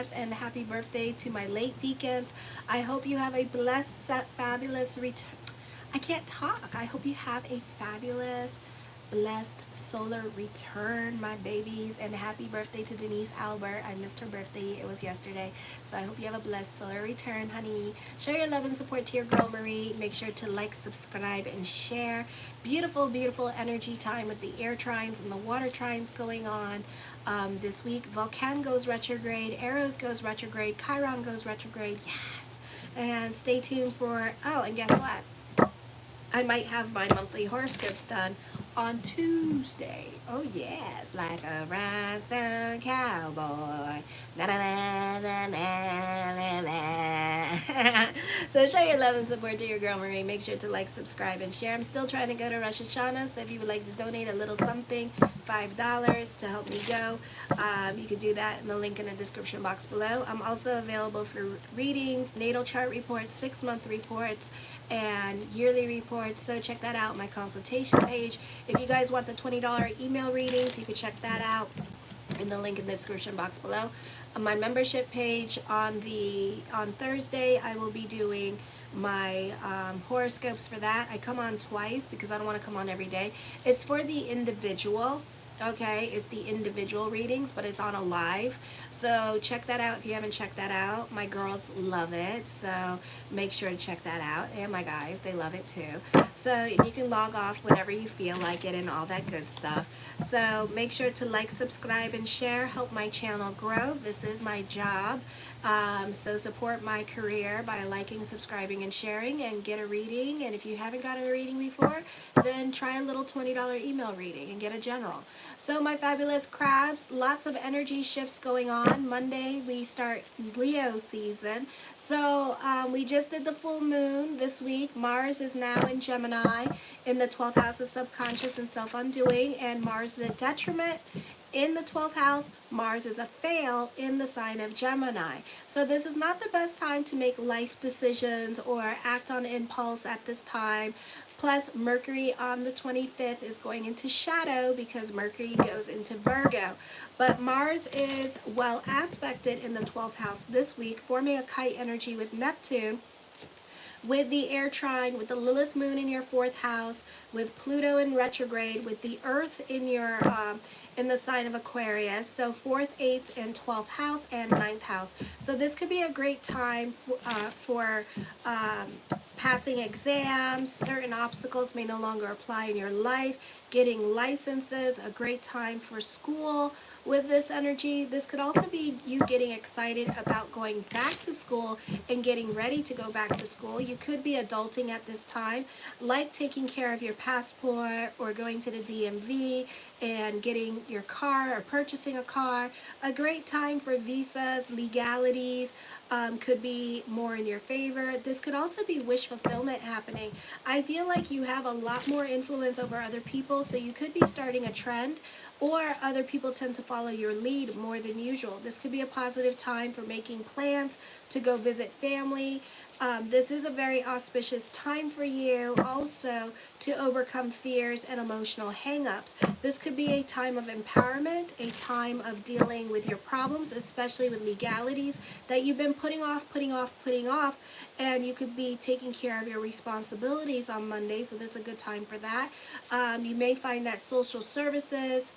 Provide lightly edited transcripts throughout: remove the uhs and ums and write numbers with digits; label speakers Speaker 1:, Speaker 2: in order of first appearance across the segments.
Speaker 1: congrats and happy birthday to my late deacons. I hope you have a blessed, fabulous return. I can't talk. I hope you have a fabulous, blessed solar return, my babies, and happy birthday to Denise Albert. I missed her birthday. It was yesterday. So I hope you have a blessed solar return, honey. Show your love and support to your girl Marie. Make sure to like, subscribe, and share. Beautiful, beautiful energy time with the air trines and the water trines going on this week. Vulcan goes retrograde. Eros goes retrograde. Chiron goes retrograde. Yes. And stay tuned for, oh, and guess what? I might have my monthly horoscopes done on Tuesday. Oh yes, like a rhinestone cowboy. Na na na na na na na. So show your love and support to your girl Marie. Make sure to like, subscribe, and share. I'm still trying to go to Rosh Hashanah, so if you would like to donate a little something, $5 to help me go, you can do that in the link in the description box below. I'm also available for readings, natal chart reports, 6-month reports, and yearly reports. So check that out, my consultation page. If you guys want the $20 email readings, you can check that out in the link in the description box below. On my membership page on Thursday, I will be doing my horoscopes for that. I come on twice because I don't want to come on every day. It's for the individual. Okay, it's the individual readings, but it's on a live. So check that out if you haven't checked that out. My girls love it, so make sure to check that out. And my guys, they love it too. So you can log off whenever you feel like it and all that good stuff. So make sure to like, subscribe, and share. Help my channel grow. This is my job. So support my career by liking, subscribing, and sharing, and get a reading. And if you haven't got a reading before, then try a little $20 email reading and get a general. So my fabulous crabs, lots of energy shifts going on. Monday we start Leo season. So we just did the full moon this week. Mars is now in Gemini in the 12th house of subconscious and self-undoing, and Mars is a detriment in the 12th house. Mars is a fail in the sign of Gemini. So this is not the best time to make life decisions or act on impulse at this time. Plus, Mercury on the 25th is going into shadow because Mercury goes into Virgo. But Mars is well aspected in the 12th house this week, forming a kite energy with Neptune, with the air trine, with the Lilith moon in your 4th house, with Pluto in retrograde, with the Earth in your in the sign of Aquarius. So 4th, 8th, and 12th house, and 9th house. So this could be a great time for passing exams. Certain obstacles may no longer apply in your life. Getting licenses, a great time for school with this energy. This could also be you getting excited about going back to school and getting ready to go back to school. You could be adulting at this time, like taking care of your passport or going to the DMV and getting your car or purchasing a car. A great time for visas, legalities, could be more in your favor. This could also be wish fulfillment happening. I feel like you have a lot more influence over other people, so you could be starting a trend, or other people tend to follow your lead more than usual. This could be a positive time for making plans to go visit family. This is a very auspicious time for you also to overcome fears and emotional hang-ups. This could be a time of empowerment, a time of dealing with your problems, especially with legalities that you've been putting off, and you could be taking care of your responsibilities on Monday, so this is a good time for that. You may find that social services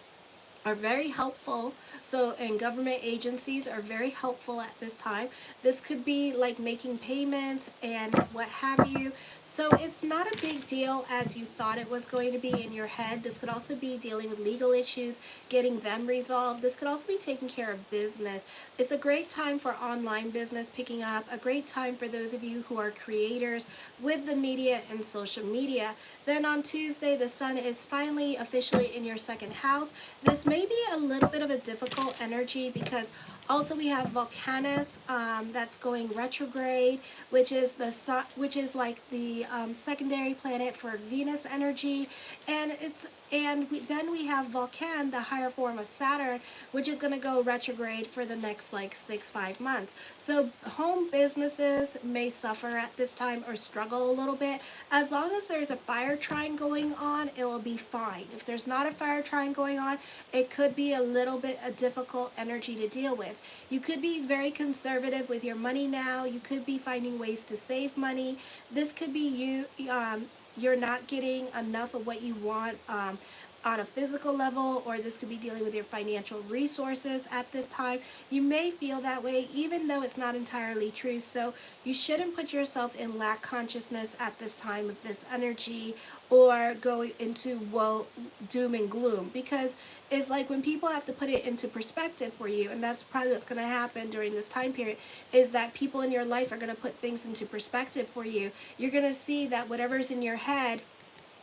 Speaker 1: are very helpful, and government agencies are very helpful at this time. This could be like making payments and what have you. So it's not a big deal as you thought it was going to be in your head. This could also be dealing with legal issues, getting them resolved. This could also be taking care of business. It's a great time for online business picking up, a great time for those of you who are creators with the media and social media. Then on Tuesday, the sun is finally officially in your 2nd house. This may be a little bit of a difficult energy because also we have Vulcanus that's going retrograde, which is the sun, which is like the secondary planet for Venus energy, and it's And then we have Vulcan, the higher form of Saturn, which is going to go retrograde for the next like 5 months. So home businesses may suffer at this time or struggle a little bit. As long as there's a fire trine going on, it will be fine. If there's not a fire trine going on, it could be a little bit a difficult energy to deal with. You could be very conservative with your money now. You could be finding ways to save money. This could be you're not getting enough of what you want on a physical level, or this could be dealing with your financial resources at this time. You may feel that way even though it's not entirely true, so you shouldn't put yourself in lack consciousness at this time with this energy, or go into doom and gloom, because it's like when people have to put it into perspective for you, and that's probably what's going to happen during this time period, is that people in your life are going to put things into perspective for you. You're going to see that whatever's in your head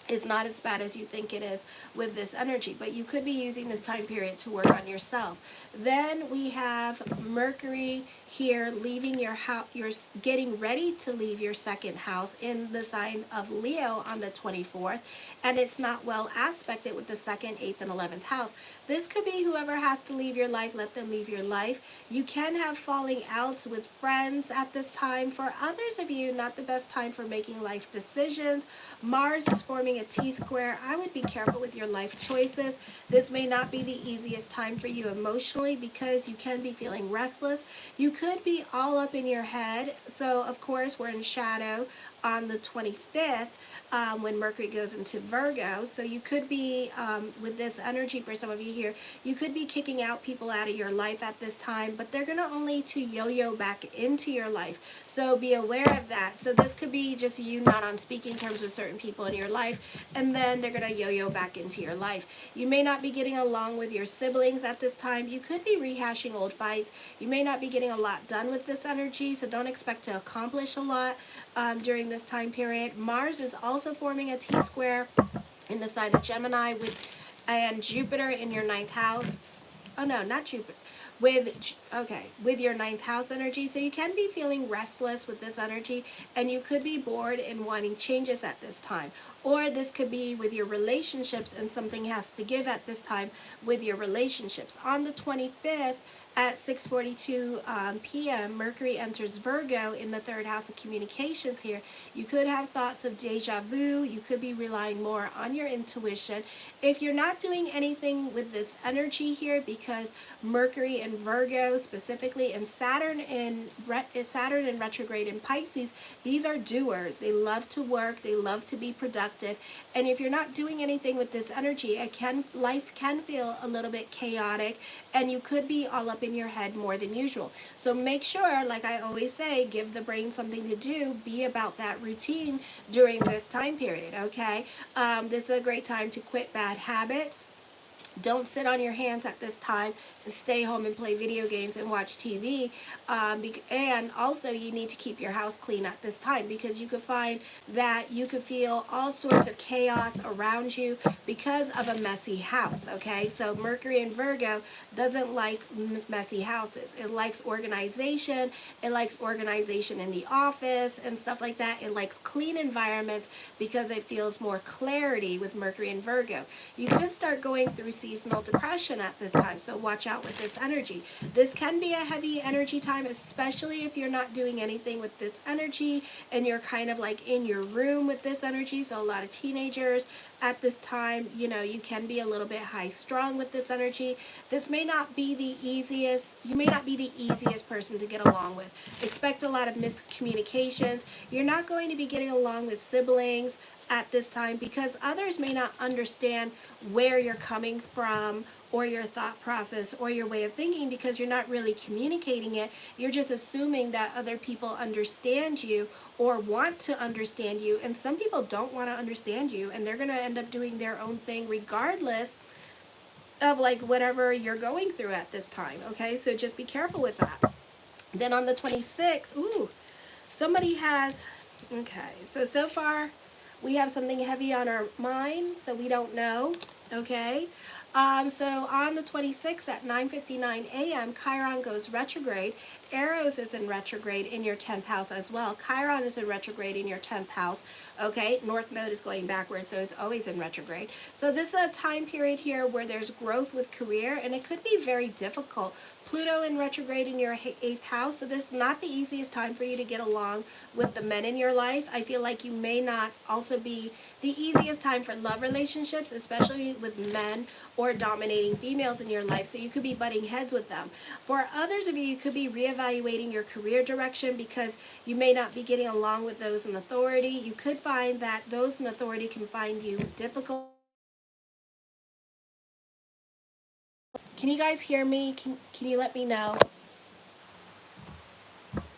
Speaker 1: is not as bad as you think it is with this energy, but you could be using this time period to work on yourself. Then we have Mercury here leaving your house. You're getting ready to leave your second house in the sign of Leo on the 24th, and it's not well aspected with the 2nd, 8th, and 11th house. This could be whoever has to leave your life, let them leave your life. You can have falling outs with friends at this time. For others of you, not the best time for making life decisions. Mars is forming a T-square. I would be careful with your life choices. This may not be the easiest time for you emotionally, because you can be feeling restless. You could be all up in your head. So of course we're in shadow on the 25th when Mercury goes into Virgo. So you could be, with this energy for some of you here, you could be kicking out people out of your life at this time, but they're going to only to yo-yo back into your life. So be aware of that. So this could be just you not on speaking terms with certain people in your life, and then they're going to yo-yo back into your life. You may not be getting along with your siblings at this time. You could be rehashing old fights. You may not be getting a lot done with this energy, so don't expect to accomplish a lot during this time period. Mars is also forming a T-square in the sign of Gemini and Jupiter in your 9th house. Oh no, not Jupiter. With your 9th house energy. So you can be feeling restless with this energy, and you could be bored and wanting changes at this time. Or this could be with your relationships, and something has to give at this time with your relationships. On the 25th at 6:42 p.m., Mercury enters Virgo in the 3rd house of communications here. You could have thoughts of deja vu. You could be relying more on your intuition. If you're not doing anything with this energy here, because Mercury in Virgo specifically, and Saturn in retrograde in Pisces, these are doers. They love to work. They love to be productive. And if you're not doing anything with this energy, life can feel a little bit chaotic, and you could be all up in your head more than usual. So make sure, like I always say, give the brain something to do. Be about that routine during this time period, okay? This is a great time to quit bad habits. Don't sit on your hands at this time and stay home and play video games and watch TV. And also you need to keep your house clean at this time, because you could find that you could feel all sorts of chaos around you because of a messy house, okay? So Mercury in Virgo doesn't like messy houses. It likes organization. It likes organization in the office and stuff like that. It likes clean environments because it feels more clarity with Mercury in Virgo. You could start going through seasonal depression at this time, so watch out with this energy. This can be a heavy energy time, especially if you're not doing anything with this energy and you're kind of like in your room with this energy. So a lot of teenagers at this time, you know, you can be a little bit high strung with this energy. This may not be the easiest, you may not be the easiest person to get along with. Expect a lot of miscommunications. You're not going to be getting along with siblings at this time, because others may not understand where you're coming from, or your thought process, or your way of thinking, because you're not really communicating it. You're just assuming that other people understand you or want to understand you, and some people don't want to understand you, and they're going to end up doing their own thing regardless of like whatever you're going through at this time, okay? So just be careful with that. Then on the 26th, somebody has, okay, so far we have something heavy on our mind, so we don't know, okay? So on the 26th at 9:59 a.m., Chiron goes retrograde. Eros is in retrograde in your 10th house as well. Chiron is in retrograde in your 10th house. Okay, North Node is going backwards, so it's always in retrograde. So this is a time period here where there's growth with career, and it could be very difficult. Pluto in retrograde in your 8th house, so this is not the easiest time for you to get along with the men in your life. I feel like you may not also be the easiest time for love relationships, especially with men or dominating females in your life, so you could be butting heads with them. For others of you, you could be reevaluating your career direction because you may not be getting along with those in authority. You could find that those in authority can find you difficult. Can you guys hear me? Can you let me know?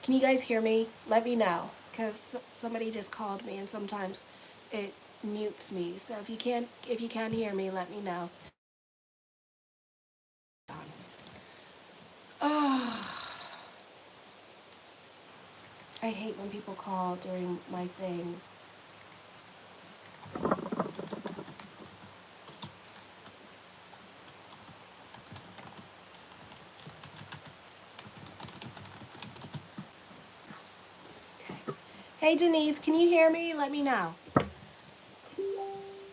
Speaker 1: Can you guys hear me? Let me know, because somebody just called me and sometimes it mutes me. So if you can hear me, let me know. Oh, I hate when people call during my thing. Okay. Hey Denise, can you hear me? Let me know.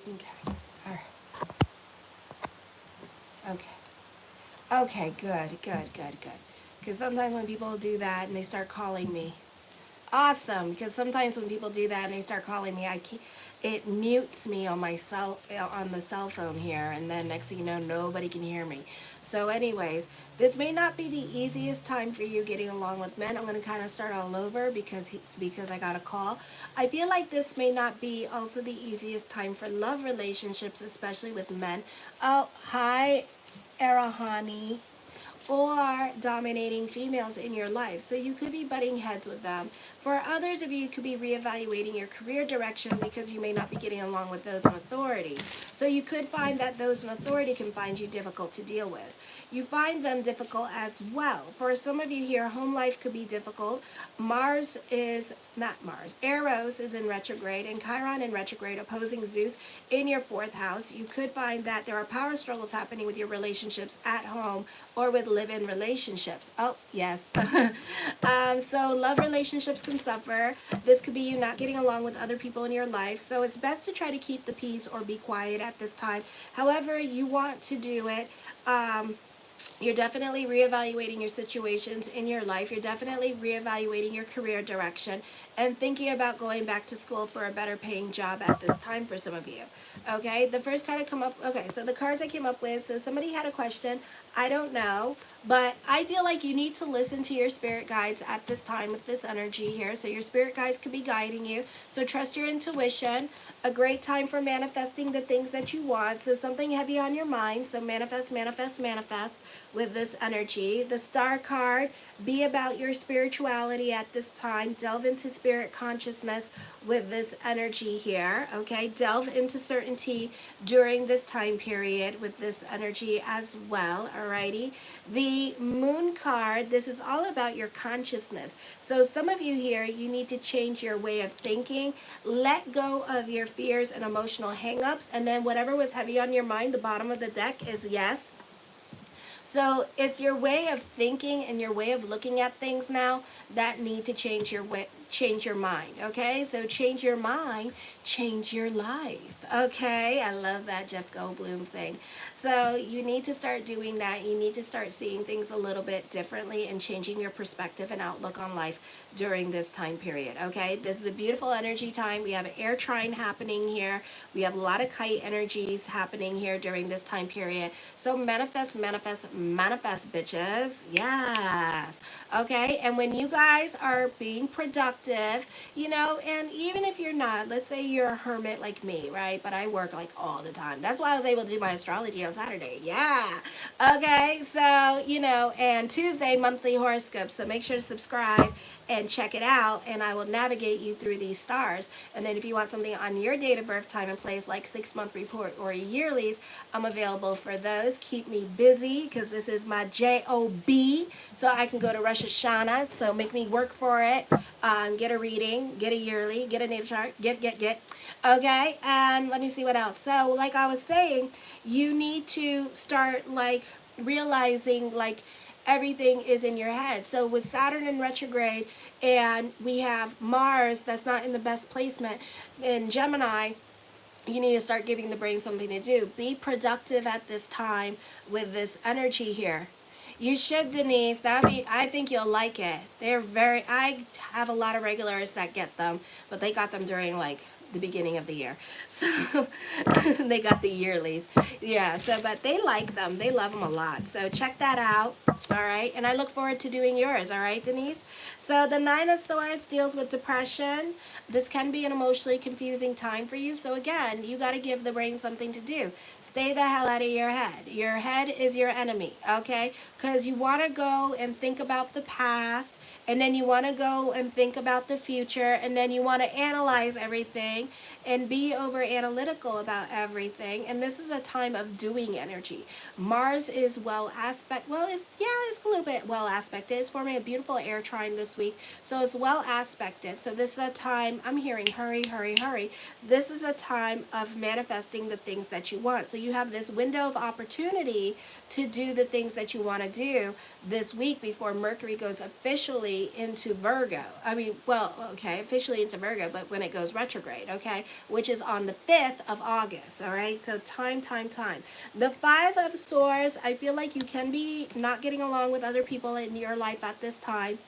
Speaker 1: Okay. All right. Okay. Okay, good. Because sometimes when people do that and they start calling me, awesome. Because sometimes when people do that and they start calling me, it mutes me on my on the cell phone here, and then next thing you know, nobody can hear me. So, anyways, this may not be the easiest time for you getting along with men. I'm going to kind of start all over because I got a call. I feel like this may not be also the easiest time for love relationships, especially with men. Oh, hi, Arahani, or dominating females in your life. So you could be butting heads with them. For others of you, you could be reevaluating your career direction because you may not be getting along with those in authority. So you could find that those in authority can find you difficult to deal with. You find them difficult as well. For some of you here, home life could be difficult. Eros is in retrograde and Chiron in retrograde opposing Zeus in your 4th house. You could find that there are power struggles happening with your relationships at home or with live-in relationships. Oh, yes. So love relationships can suffer. This could be you not getting along with other people in your life. So it's best to try to keep the peace or be quiet at this time. However you want to do it, you're definitely reevaluating your situations in your life. You're definitely reevaluating your career direction and thinking about going back to school for a better paying job at this time for some of you. Okay, the first card I come up, okay, so the cards I came up with, so somebody had a question. I don't know, but I feel like you need to listen to your spirit guides at this time with this energy here. So your spirit guides could be guiding you. So trust your intuition. A great time for manifesting the things that you want. So something heavy on your mind. So manifest, manifest, manifest with this energy. The star card, be about your spirituality at this time. Delve into spirit consciousness with this energy here. Okay, delve into certainty during this time period with this energy as well. Alrighty. The moon card, this is all about your consciousness. So some of you here, you need to change your way of thinking. Let go of your fears and emotional hangups, and then whatever was heavy on your mind, the bottom of the deck is yes. So it's your way of thinking and your way of looking at things now that need to change your way, change your mind. Okay, so change your mind, change your life. Okay, I love that Jeff Goldblum thing. So you need to start doing that. You need to start seeing things a little bit differently and changing your perspective and outlook on life during this time period. Okay, this is a beautiful energy time. We have an air trine happening here. We have a lot of kite energies happening here during this time period. So manifest, manifest, manifest, bitches. Yes. Okay, and when you guys are being productive, you know, and even if you're not, let's say you're a hermit like me, right? But I work like all the time. That's why I was able to do my astrology on Saturday. Yeah. Okay, so, you know, and Tuesday, monthly horoscopes. So make sure to subscribe and check it out, and I will navigate you through these stars. And then if you want something on your date of birth, time, and place, like 6-month report or yearlies, I'm available for those. Keep me busy because because this is my job, so I can go to Rosh Hashanah. So make me work for it. Get a reading, get a yearly, get a natal chart, get. Okay, and let me see what else. So like I was saying, you need to start like realizing like everything is in your head. So with Saturn in retrograde and we have Mars that's not in the best placement in Gemini, you need to start giving the brain something to do. Be productive at this time with this energy here. You should, Denise. I think you'll like it. I have a lot of regulars that get them, but they got them during like the beginning of the year. So they got the yearlies. Yeah, but they like them. They love them a lot. So check that out. All right. And I look forward to doing yours. All right, Denise. So the Nine of Swords deals with depression. This can be an emotionally confusing time for you. So again, you got to give the brain something to do. Stay the hell out of your head. Your head is your enemy. Okay. Because you want to go and think about the past, and then you want to go and think about the future, and then you want to analyze everything and be over analytical about everything. And this is a time of doing energy. Mars is it's a little bit well aspected. It's forming a beautiful air trine this week, so it's well aspected. So this is a time, I'm hearing hurry, hurry, hurry. This is a time of manifesting the things that you want. So you have this window of opportunity to do the things that you want to do this week before Mercury goes officially into Virgo. Officially into Virgo, but when it goes retrograde, okay, which is on the 5th of August, all right? So time. The Five of Swords, I feel like you can be not getting along with other people in your life at this time.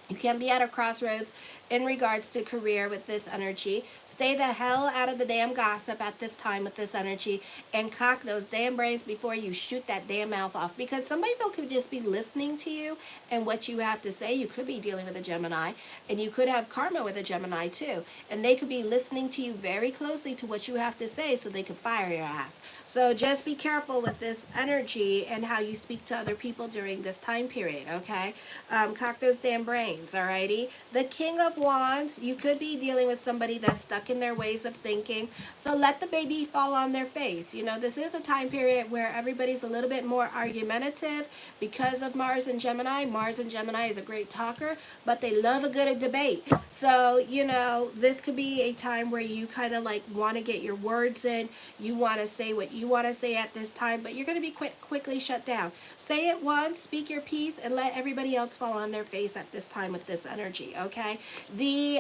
Speaker 1: You can be at a crossroads in regards to career with this energy. Stay the hell out of the damn gossip at this time with this energy, and cock those damn brains before you shoot that damn mouth off, because some people could just be listening to you and what you have to say. You could be dealing with a Gemini, and you could have karma with a Gemini too, and they could be listening to you very closely to what you have to say so they could fire your ass. So just be careful with this energy and how you speak to other people during this time period, okay? Cock those damn brains. Alrighty. The King of Wands, you could be dealing with somebody that's stuck in their ways of thinking. So let the baby fall on their face. You know, this is a time period where everybody's a little bit more argumentative because of Mars and Gemini. Mars and Gemini is a great talker, but they love a good debate. So, you know, this could be a time where you kind of like want to get your words in. You want to say what you want to say at this time, but you're going to be quickly shut down. Say it once, speak your piece, and let everybody else fall on their face at this time with this energy, okay? The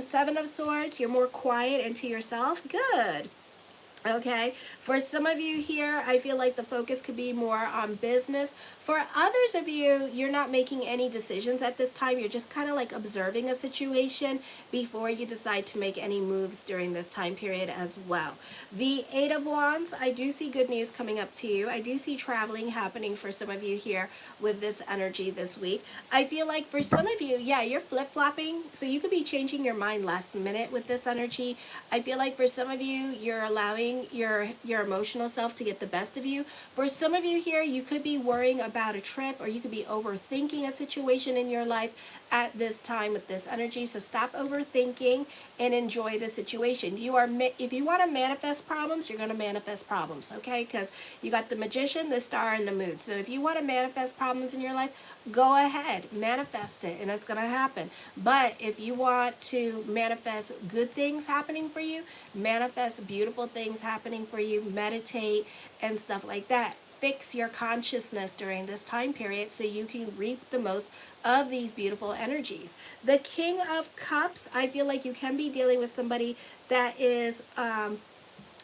Speaker 1: Seven of Swords, you're more quiet and to yourself. Good. Okay, for some of you here, I feel like the focus could be more on business. For others of you, you're not making any decisions at this time. You're just kind of like observing a situation before you decide to make any moves during this time period as well. The Eight of Wands, I do see good news coming up to you. I do see traveling happening for some of you here with this energy this week. I feel like for some of you, yeah, you're flip-flopping, so you could be changing your mind last minute with this energy. I feel like for some of you, you're allowing your emotional self to get the best of you. For some of you here, you could be worrying about a trip, or you could be overthinking a situation in your life at this time with this energy. So stop overthinking and enjoy the situation. If you want to manifest problems, you're going to manifest problems, okay? Because you got the Magician, the Star, and the Moon. So if you want to manifest problems in your life, go ahead, manifest it, and it's going to happen. But if you want to manifest good things happening for you, manifest beautiful things happening for you, meditate and stuff like that. Fix your consciousness during this time period so you can reap the most of these beautiful energies. The King of Cups, I feel like you can be dealing with somebody that is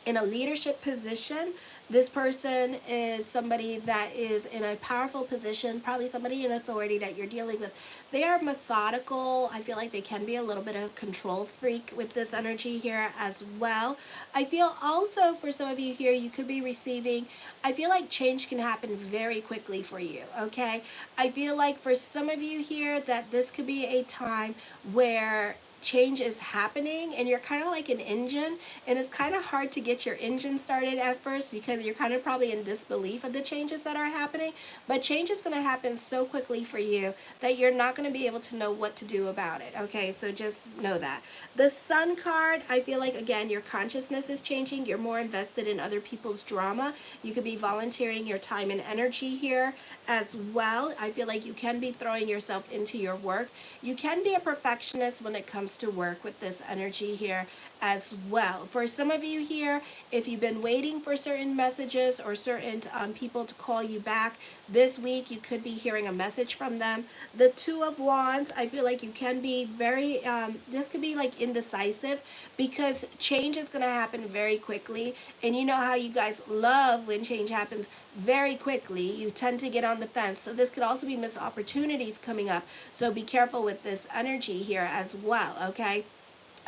Speaker 1: in a leadership position. This person is somebody that is in a powerful position, probably somebody in authority that you're dealing with. They are methodical. I feel like they can be a little bit of a control freak with this energy here as well. I feel also for some of you here, you could be receiving, I feel like change can happen very quickly for you, okay? I feel like for some of you here that this could be a time where change is happening, and you're kind of like an engine, and it's kind of hard to get your engine started at first because you're kind of probably in disbelief of the changes that are happening. But change is going to happen so quickly for you that you're not going to be able to know what to do about it. Okay, so just know that. The Sun card, I feel like, again, your consciousness is changing. You're more invested in other people's drama. You could be volunteering your time and energy here as well. I feel like you can be throwing yourself into your work. You can be a perfectionist when it comes to work with this energy here as well. For some of you here, if you've been waiting for certain messages or certain people to call you back this week, you could be hearing a message from them. The Two of Wands, I feel like you can be very, this could be like indecisive because change is going to happen very quickly. And you know how you guys love when change happens very quickly. You tend to get on the fence. So this could also be missed opportunities coming up. So be careful with this energy here as well, okay?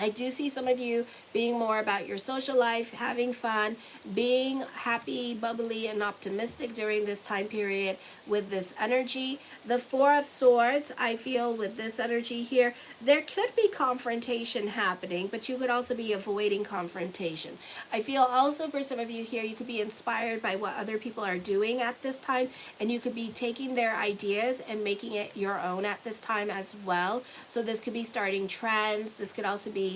Speaker 1: I do see some of you being more about your social life, having fun, being happy, bubbly, and optimistic during this time period with this energy. The Four of Swords, I feel with this energy here, there could be confrontation happening, but you could also be avoiding confrontation. I feel also for some of you here, you could be inspired by what other people are doing at this time, and you could be taking their ideas and making it your own at this time as well. So this could be starting trends. This could also be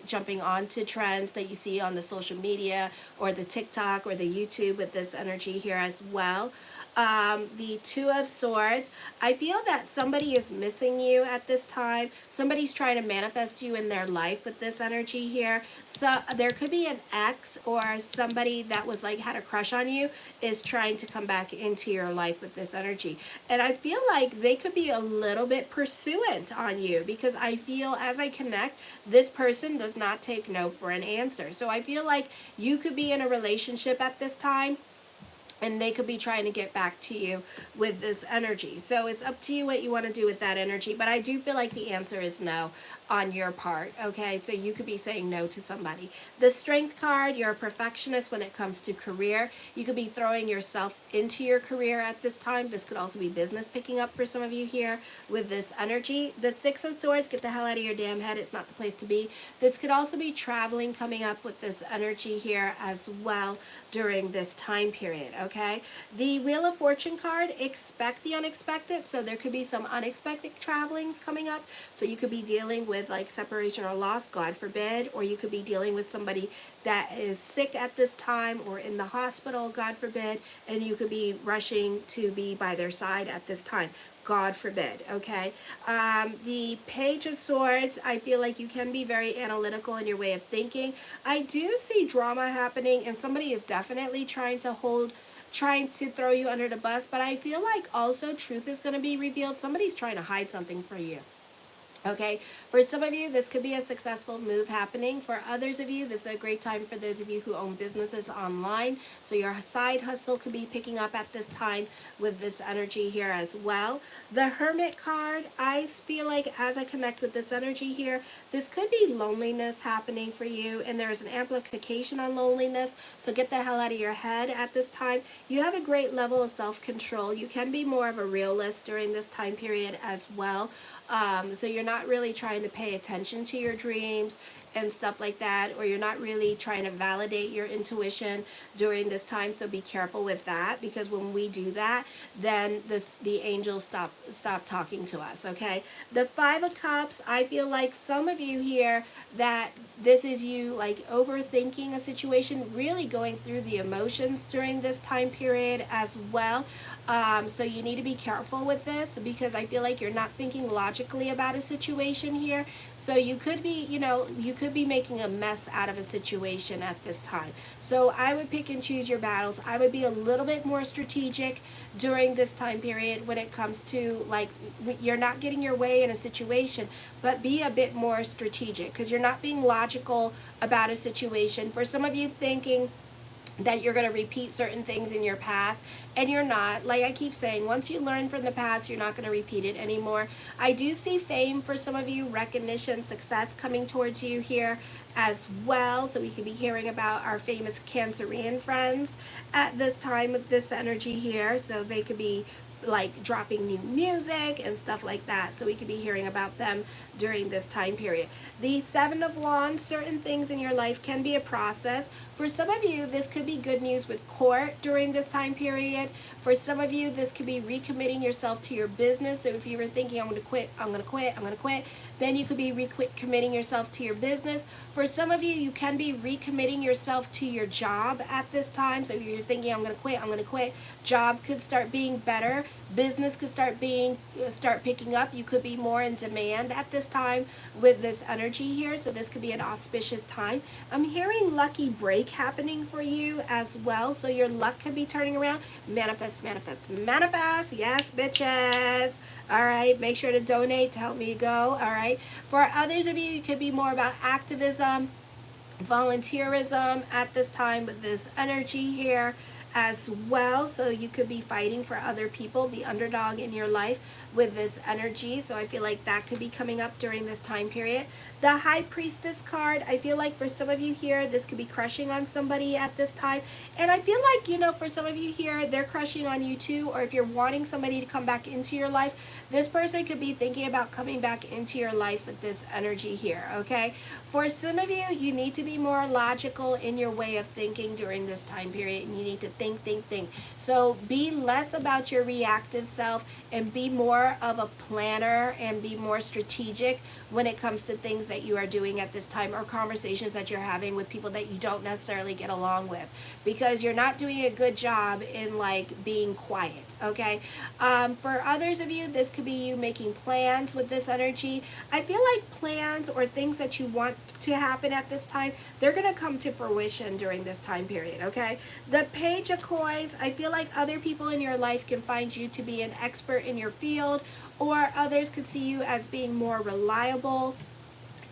Speaker 1: jumping onto trends that you see on the social media or the TikTok or the YouTube with this energy here as well. The Two of Swords, I feel that somebody is missing you at this time. Somebody's trying to manifest you in their life with this energy here. So there could be an ex or somebody that was like had a crush on you is trying to come back into your life with this energy. And I feel like they could be a little bit pursuant on you because I feel as I connect, this person does not take no for an answer. So I feel like you could be in a relationship at this time and they could be trying to get back to you with this energy. So it's up to you what you want to do with that energy. But I do feel like the answer is no on your part. Okay, so you could be saying no to somebody. The Strength card, you're a perfectionist when it comes to career. You could be throwing yourself into your career at this time. This could also be business picking up for some of you here with this energy. The Six of Swords, get the hell out of your damn head. It's not the place to be. This could also be traveling coming up with this energy here as well during this time period. Okay, the Wheel of Fortune card, expect the unexpected. So there could be some unexpected travelings coming up. So you could be dealing with like separation or loss, God forbid, or you could be dealing with somebody that is sick at this time or in the hospital, God forbid, and you could be rushing to be by their side at this time. God forbid, okay? The Page of Swords, I feel like you can be very analytical in your way of thinking. I do see drama happening, and somebody is definitely trying to throw you under the bus, but I feel like also truth is going to be revealed. Somebody's trying to hide something from you. Okay, for some of you, this could be a successful move happening. For others of you, this is a great time for those of you who own businesses online. So your side hustle could be picking up at this time with this energy here as well. The Hermit card, I feel like as I connect with this energy here, this could be loneliness happening for you, and there's an amplification on loneliness. So get the hell out of your head at this time. You have a great level of self-control. You can be more of a realist during this time period as well. So you're not really trying to pay attention to your dreams and stuff like that, or you're not really trying to validate your intuition during this time. So be careful with that, because when we do that, then the angels stop talking to us. Okay, the Five of Cups, I feel like some of you here that this is you like overthinking a situation, really going through the emotions during this time period as well. So you need to be careful with this, because I feel like you're not thinking logically about a situation here. So you could be, you could be making a mess out of a situation at this time. So I would pick and choose your battles. I would be a little bit more strategic during this time period when it comes to, like, you're not getting your way in a situation, but be a bit more strategic, because you're not being logical about a situation. For some of you thinking that you're going to repeat certain things in your past, and you're not. Like I keep saying, once you learn from the past, you're not going to repeat it anymore. I do see fame for some of you, recognition, success coming towards you here as well. So we could be hearing about our famous Cancerian friends at this time with this energy here. So they could be like dropping new music and stuff like that. So we could be hearing about them during this time period. The Seven of Wands, certain things in your life can be a process. For some of you, this could be good news with court during this time period. For some of you, this could be recommitting yourself to your business. So if you were thinking, I'm going to quit, I'm going to quit, I'm going to quit, then you could be recommitting yourself to your business. For some of you, you can be recommitting yourself to your job at this time. So if you're thinking, I'm going to quit, I'm going to quit, job could start being better. Business could start picking up. You could be more in demand at this time with this energy here. So this could be an auspicious time. I'm hearing lucky break happening for you as well. So your luck could be turning around. Manifest, manifest, manifest. Yes, bitches. All right. Make sure to donate to help me go. All right. For others of you, it could be more about activism, volunteerism at this time with this energy here as well. So you could be fighting for other people, the underdog in your life with this energy. So I feel like that could be coming up during this time period. The High Priestess card, I feel like for some of you here, this could be crushing on somebody at this time. And I feel like, you know, for some of you here, they're crushing on you too. Or if you're wanting somebody to come back into your life, this person could be thinking about coming back into your life with this energy here, okay? For some of you, you need to be more logical in your way of thinking during this time period. And you need to think. So be less about your reactive self and be more of a planner and be more strategic when it comes to things that you are doing at this time or conversations that you're having with people that you don't necessarily get along with, because you're not doing a good job in like being quiet, okay? For others of you, this could be you making plans with this energy. I feel like plans or things that you want to happen at this time, they're going to come to fruition during this time period, okay? The Page of Coins, I feel like other people in your life can find you to be an expert in your field, or others could see you as being more reliable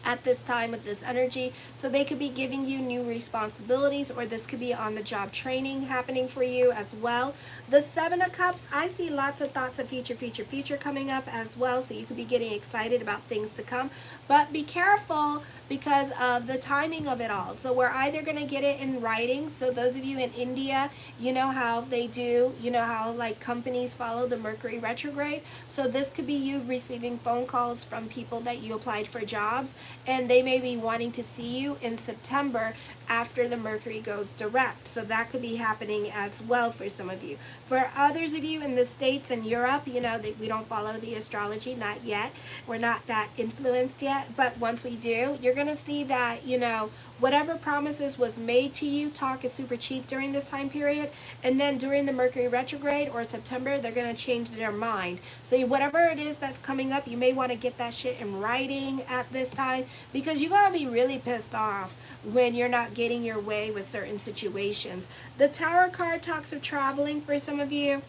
Speaker 1: at this time with this energy. So they could be giving you new responsibilities, or this could be on the job training happening for you as well. The Seven of Cups, I see lots of thoughts of future coming up as well. So you could be getting excited about things to come, but be careful because of the timing of it all. So we're either going to get it in writing. So those of you in India, you know how they do, you know how like companies follow the Mercury retrograde. So this could be you receiving phone calls from people that you applied for jobs, and they may be wanting to see you in September after the Mercury goes direct. So that could be happening as well for some of you. For others of you in the States and Europe, you know, that we don't follow the astrology, not yet. We're not that influenced yet, but once we do, you're going to see that, you know, whatever promises was made to you, talk is super cheap during this time period. And then during the Mercury retrograde or September, they're going to change their mind. So whatever it is that's coming up, you may want to get that shit in writing at this time, because you're going to be really pissed off when you're not getting your way with certain situations. The Tower card talks of traveling for some of you.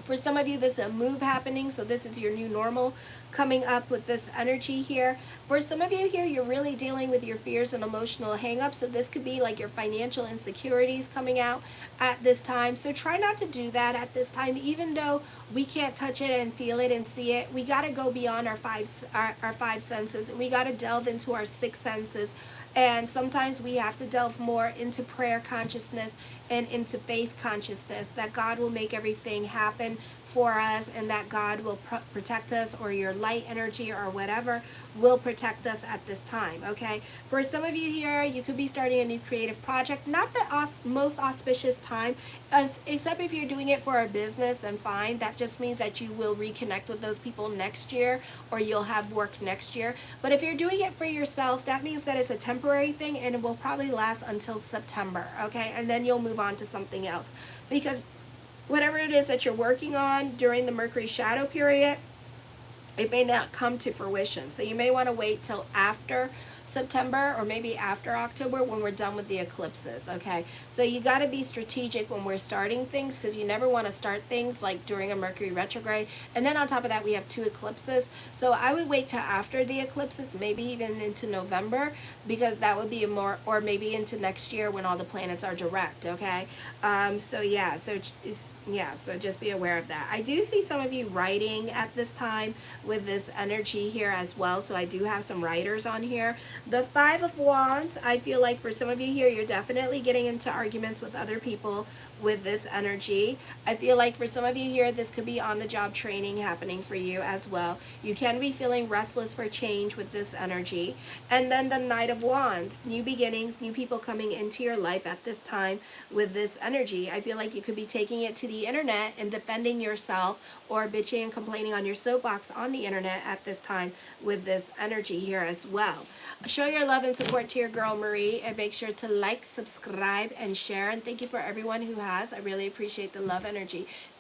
Speaker 1: For some of you, this is a move happening, so this is your new normal coming up with this energy here. For some of you here, you're really dealing with your fears and emotional hangups, so this could be like your financial insecurities coming out at this time. So try not to do that at this time. Even though we can't touch it and feel it and see it, we got to go beyond our five senses, and we got to delve into our six senses. And sometimes we have to delve more into prayer consciousness and into faith consciousness, that God will make everything happen for us, and that God will protect us, or your light energy or whatever will protect us at this time, okay? For some of you here, you could be starting a new creative project. Not the most auspicious time, except if you're doing it for a business, then fine. That just means that you will reconnect with those people next year, or you'll have work next year. But if you're doing it for yourself, that means that it's a temporary thing, and it will probably last until September, okay? And then you'll move on to something else, because whatever it is that you're working on during the Mercury shadow period, it may not come to fruition. So you may want to wait till after September, or maybe after October, when we're done with the eclipses, okay? So you got to be strategic when we're starting things, because you never want to start things like during a Mercury retrograde. And then on top of that, we have 2 eclipses. So I would wait till after the eclipses, maybe even into November, because that would be a more, or maybe into next year when all the planets are direct, okay? So just be aware of that. I do see some of you writing at this time with this energy here as well. So I do have some writers on here. The Five of Wands, I feel like for some of you here, you're definitely getting into arguments with other people with this energy. I feel like for some of you here, this could be on the job training happening for you as well. You can be feeling restless for change with this energy. And then the Knight of Wands, new beginnings, new people coming into your life at this time with this energy. I feel like you could be taking it to the internet and defending yourself or bitching and complaining on your soapbox on the internet at this time with this energy here as well. Show your love and support to your girl Marie, and make sure to like, subscribe, and share. And thank you for everyone who has. I really appreciate the love energy.